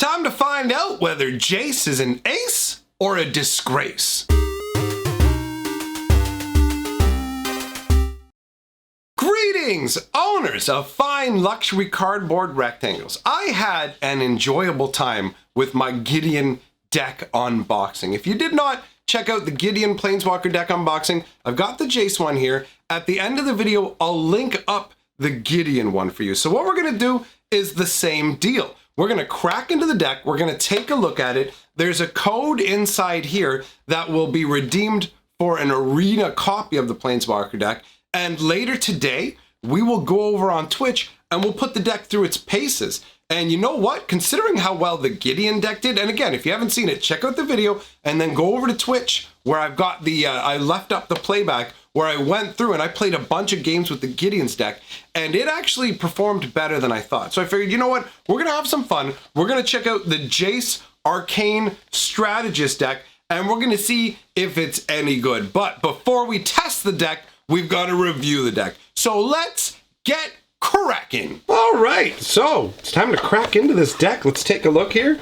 time to find out whether Jace is an ace or a disgrace. Greetings, owners of fine luxury cardboard rectangles. I had an enjoyable time with my Gideon deck unboxing. If you did not check out the Gideon Planeswalker deck unboxing, I've got the Jace one here. At the end of the video, I'll link up the Gideon one for you. So what we're gonna do is the same deal. We're gonna crack into the deck, we're gonna take a look at it. There's a code inside here that will be redeemed for an arena copy of the Planeswalker deck. And later today, we will go over on Twitch and we'll put the deck through its paces. And you know what? Considering how well the Gideon deck did, and again, if you haven't seen it, check out the video and then go over to Twitch where I've got the, I left up the playback where I went through and I played a bunch of games with the Gideon's deck, and it actually performed better than I thought. So I figured, you know what? We're gonna have some fun. We're gonna check out the Jace Arcane Strategist deck, and we're gonna see if it's any good. But before we test the deck, we've got to review the deck. So let's get cracking. All right, so it's time to crack into this deck. Let's take a look here.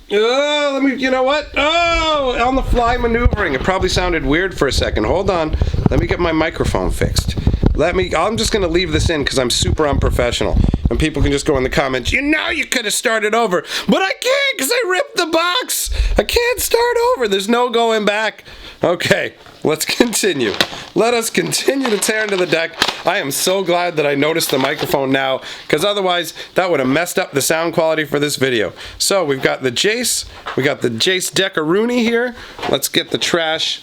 You know what? Oh, on the fly maneuvering. It probably sounded weird for a second. Hold on. Let me get my microphone fixed. I'm just gonna leave this in because I'm super unprofessional. And people can just go in the comments, you know you could have started over. But I can't because I ripped the box. I can't start over. There's no going back. Okay, let's continue. Let us continue to tear into the deck. I am so glad that I noticed the microphone now, because otherwise that would have messed up the sound quality for this video. So we've got the Jace. We got the Jace Deckaroonie here. Let's get the trash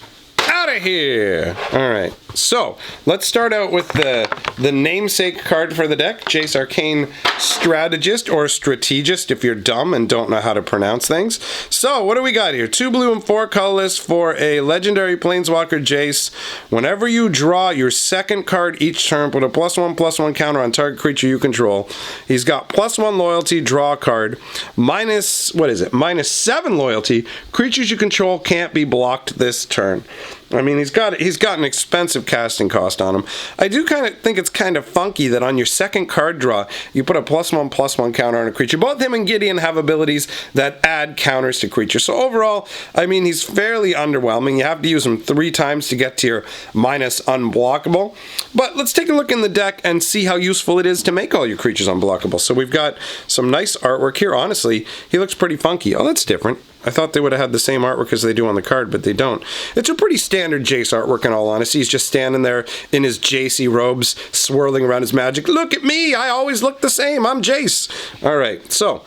out of here. All right, so let's start out with the namesake card for the deck, Jace Arcane Strategist, or Strategist if you're dumb and don't know how to pronounce things. So what do we got here? 2 blue and 4 colorless for a legendary Planeswalker Jace. Whenever you draw your second card each turn, put a +1/+1 counter on target creature you control. He's got +1 loyalty, draw a card. -7 loyalty. Creatures you control can't be blocked this turn. I mean, he's got an expensive casting cost on him. I do kind of think it's kind of funky that on your second card draw, you put a +1/+1 counter on a creature. Both him and Gideon have abilities that add counters to creatures. So overall, I mean, he's fairly underwhelming. You have to use him 3 times to get to your minus unblockable. But let's take a look in the deck and see how useful it is to make all your creatures unblockable. So we've got some nice artwork here. Honestly, he looks pretty funky. Oh, that's different. I thought they would have had the same artwork as they do on the card, but they don't. It's a pretty standard Jace artwork in all honesty. He's just standing there in his Jacey robes, swirling around his magic. Look at me! I always look the same. I'm Jace. All right, so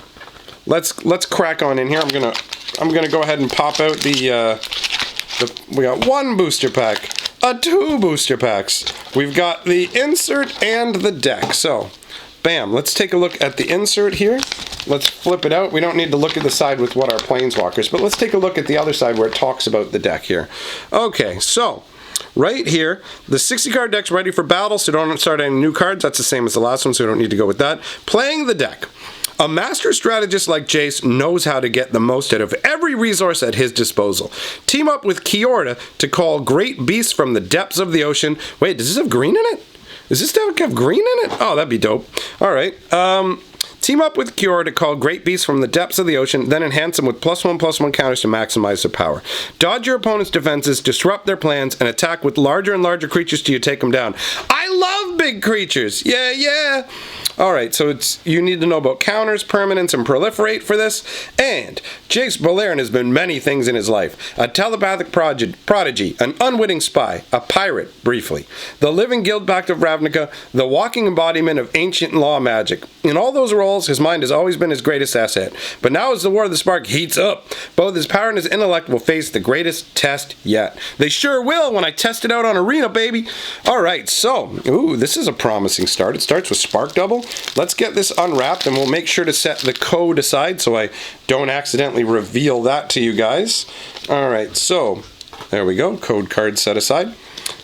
let's crack on in here. I'm gonna go ahead and pop out we got 1 booster pack, 2 booster packs. We've got the insert and the deck. So, bam. Let's take a look at the insert here. Let's flip it out. We don't need to look at the side with what our Planeswalkers, but let's take a look at the other side where it talks about the deck here. Okay, so right here, the 60 card deck's ready for battle, so don't start any new cards. That's the same as the last one, so we don't need to go with that. Playing the deck. A master strategist like Jace knows how to get the most out of every resource at his disposal. Team up with Kiorda to call great beasts from the depths of the ocean. Wait, does this have green in it? Does this deck have green in it? Oh, that'd be dope. All right. Team up with Kiorda to call great beasts from the depths of the ocean, then enhance them with +1/+1 counters to maximize their power. Dodge your opponent's defenses, disrupt their plans, and attack with larger and larger creatures till you take them down. I love big creatures! Yeah, yeah! Alright, so you need to know about counters, permanents, and proliferate for this. And Jace Beleren has been many things in his life. A telepathic prodigy, an unwitting spy, a pirate, briefly. The living Guildpact of Ravnica, the walking embodiment of ancient law magic. In all those roles, his mind has always been his greatest asset. But now as the War of the Spark heats up, both his power and his intellect will face the greatest test yet. They sure will when I test it out on Arena, baby! Alright, so, ooh, this is a promising start. It starts with Spark Double. Let's get this unwrapped and we'll make sure to set the code aside so I don't accidentally reveal that to you guys. Alright, so there we go, code card set aside.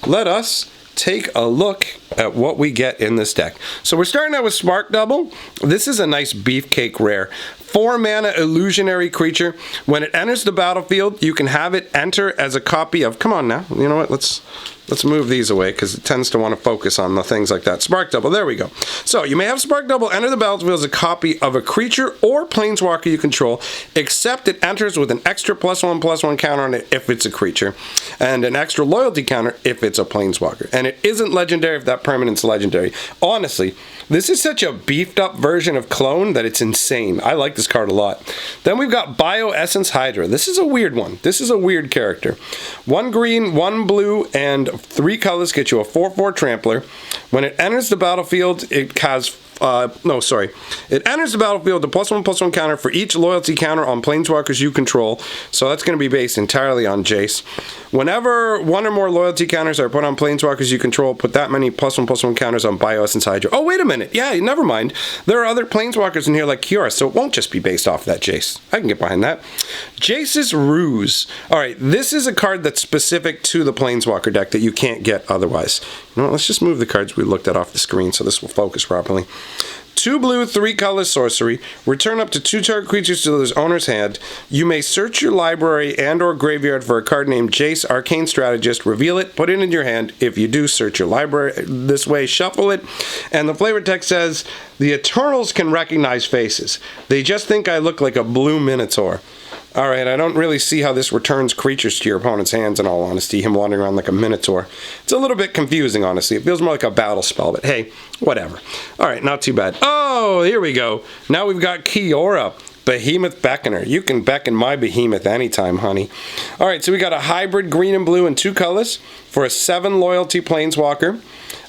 Let us take a look at what we get in this deck. So we're starting out with Spark Double. This is a nice beefcake rare. 4 mana illusionary creature. When it enters the battlefield, you can have it enter as a copy of... Come on now. You know what? Let's move these away because it tends to want to focus on the things like that. Spark Double. There we go. So you may have Spark Double enter the battlefield as a copy of a creature or planeswalker you control, except it enters with an extra +1/+1 counter on it if it's a creature, and an extra loyalty counter if it's a planeswalker. And it isn't legendary if that permanent's legendary. Honestly, this is such a beefed up version of Clone that it's insane. I like this card a lot. Then we've got Essence Hydra. This is a weird one. This is a weird character. 1 green, 1 blue, and 3 colors get you a 4/4 Trampler. When it enters the battlefield, it has... It enters the battlefield with a +1/+1 counter for each loyalty counter on planeswalkers you control. So that's going to be based entirely on Jace. Whenever 1 or more loyalty counters are put on planeswalkers you control, put that many +1/+1 counters on Essence Hydra. Oh, wait a minute. Yeah, never mind. There are other planeswalkers in here like Kiora, so it won't just be based off that Jace. I can get behind that. Jace's Ruse. Alright, this is a card that's specific to the planeswalker deck that you can't get otherwise. You know what, let's just move the cards we looked at off the screen so this will focus properly. 2 blue, 3 color sorcery. Return up to 2 target creatures to their owner's hand. You may search your library and or graveyard for a card named Jace, Arcane Strategist. Reveal it, put it in your hand. If you do, search your library this way, shuffle it. And the flavor text says, the Eternals can recognize faces. They just think I look like a blue Minotaur. Alright, I don't really see how this returns creatures to your opponent's hands, in all honesty, him wandering around like a Minotaur. It's a little bit confusing, honestly. It feels more like a battle spell, but hey, whatever. Alright, not too bad. Oh, here we go. Now we've got Kiora, Behemoth Beckoner. You can beckon my behemoth anytime, honey. Alright, so we got a hybrid green and blue in 2 colors for a 7 loyalty planeswalker.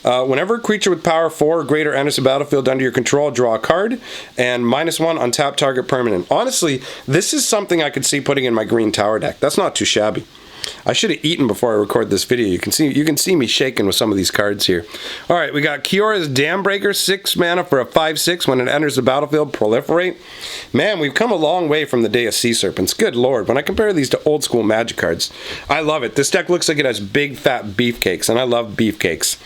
Whenever a creature with power 4 or greater enters the battlefield under your control, draw a card, and -1 on tap target permanent. Honestly, this is something I could see putting in my green tower deck. That's not too shabby. I should have eaten before I record this video. You can see me shaking with some of these cards here. Alright, we got Kiora's Dambreaker, 6 mana for a 5/6. When it enters the battlefield, proliferate. Man, we've come a long way from the day of Sea Serpents. Good lord, when I compare these to old school Magic cards, I love it. This deck looks like it has big fat beefcakes, and I love beefcakes.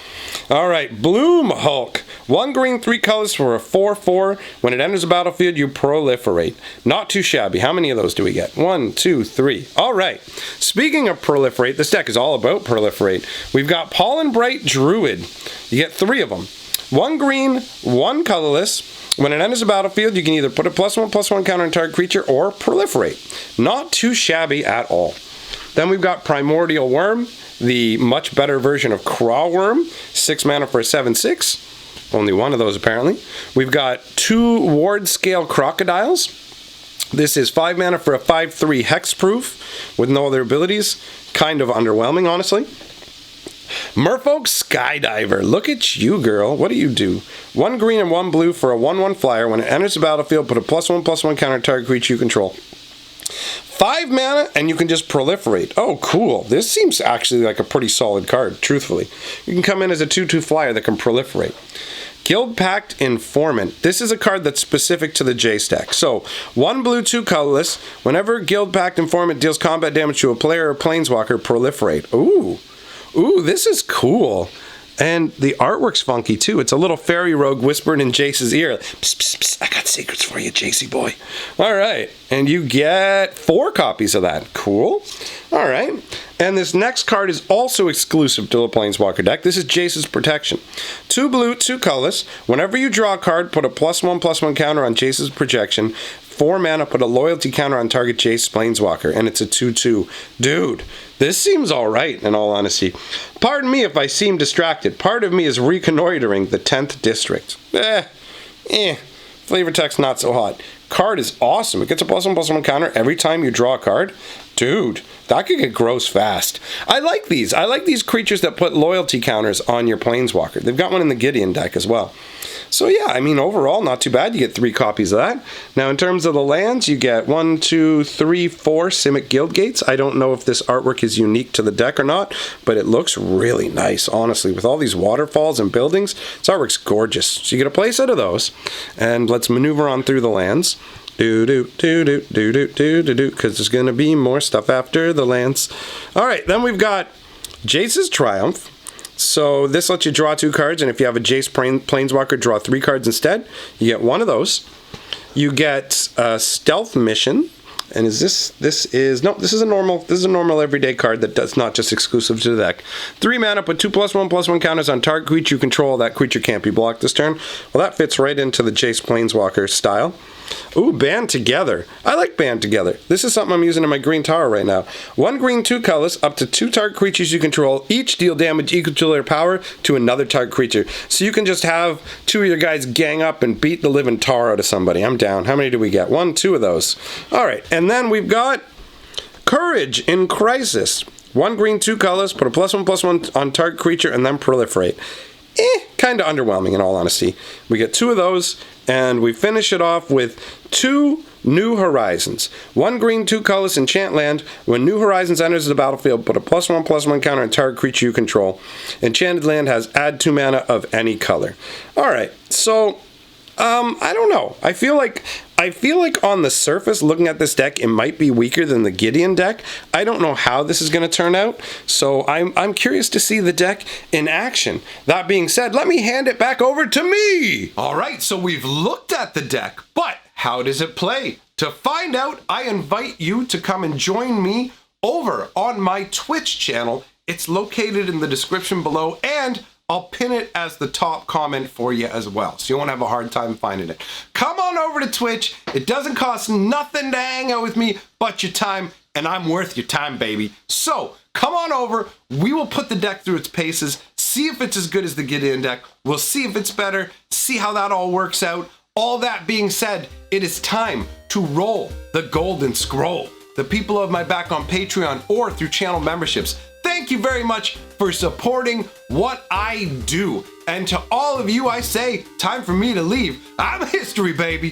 Alright, Bloom Hulk. 1 green, 3 colors for a 4/4. When it enters the battlefield, you proliferate. Not too shabby. How many of those do we get? 1, 2, 3. Alright, speaking of proliferate, this deck is all about proliferate. We've got Pollen Bright Druid. You get 3 of them. 1 green, 1 colorless. When it enters the battlefield, you can either put a +1/+1 counter on target creature or proliferate. Not too shabby at all. Then we've got Primordial Worm, the much better version of Craw Worm. 6 mana for a 7/6. Only 1 of those apparently. We've got 2 Ward Scale Crocodiles. This is 5 mana for a 5/3 hexproof with no other abilities. Kind of underwhelming, honestly. Merfolk Skydiver. Look at you, girl. What do you do? 1 green and 1 blue for a 1/1 flyer. When it enters the battlefield, put a +1/+1 counter target creature you control. 5 mana, and you can just proliferate. Oh, cool. This seems actually like a pretty solid card, truthfully. You can come in as a 2/2 flyer that can proliferate. Guild Pact Informant. This is a card that's specific to the Jace deck. So, 1 blue, 2 colorless. Whenever Guild Pact Informant deals combat damage to a player or planeswalker, proliferate. Ooh. Ooh, this is cool. And the artwork's funky too. It's a little fairy rogue whispering in Jace's ear. Psst, psst, psst, I got secrets for you, Jacey boy. Alright. And you get 4 copies of that. Cool. Alright. And this next card is also exclusive to the Planeswalker deck. This is Jace's Protection. 2 blue, 2 colorless. Whenever you draw a card, put a +1/+1 counter on Jace's Protection. 4 mana, put a loyalty counter on target Jace Planeswalker, and it's a 2/2. Dude, this seems alright, in all honesty. Pardon me if I seem distracted. Part of me is reconnoitering the 10th district. Flavor text not so hot. Card is awesome. It gets a +1/+1 counter every time you draw a card. Dude, that could get gross fast. I like these. I like these creatures that put loyalty counters on your Planeswalker. They've got one in the Gideon deck as well. So yeah, I mean, overall, not too bad. You get 3 copies of that. Now, in terms of the lands, you get 1, 2, 3, 4 Simic Guildgates. I don't know if this artwork is unique to the deck or not, but it looks really nice, honestly. With all these waterfalls and buildings, this artwork's gorgeous. So you get a place out of those. And let's maneuver on through the lands. Because there's going to be more stuff after the lands. Alright, then we've got Jace's Triumph. So this lets you draw 2 cards, and if you have a Jace Planeswalker, draw 3 cards instead. You get one of those. You get a Stealth Mission. And is this is a normal everyday card that does not just exclusive to the deck. 3 mana, put 2/1/1 counters on target creature you control. That creature can't be blocked this turn. Well, that fits right into the Jace Planeswalker style. Ooh, Band Together. I like Band Together. This is something I'm using in my green tower right now. 1 green, 2 colorless, up to 2 target creatures you control, each deal damage equal to their power to another target creature. So you can just have 2 of your guys gang up and beat the living tar out of somebody. I'm down. How many do we get? 1, 2 of those. All right, and then we've got Courage in Crisis. 1 green, 2 colors, put a +1/+1 on target creature, and then proliferate. Kind of underwhelming in all honesty. We get 2 of those, and we finish it off with 2 New Horizons. 1 green, 2 colors, enchant land. When New Horizons enters the battlefield, put a +1/+1 counter on target creature you control. Enchanted land has add 2 mana of any color. Alright, so I don't know. I feel like on the surface, looking at this deck, it might be weaker than the Gideon deck. I don't know how this is going to turn out, so I'm curious to see the deck in action. That being said, let me hand it back over to me. All right, so we've looked at the deck, but how does it play? To find out, I invite you to come and join me over on my Twitch channel. It's located in the description below, and I'll pin it as the top comment for you as well, so you won't have a hard time finding it. Come on over to Twitch. It doesn't cost nothing to hang out with me but your time, and I'm worth your time, baby. So come on over. We will put the deck through its paces, see if it's as good as the Gideon deck. We'll see if it's better, see how that all works out. All that being said, it is time to roll the Golden Scroll. The people of my back on Patreon or through channel memberships, thank you very much for supporting what I do. And to all of you, I say, time for me to leave. I'm history, baby.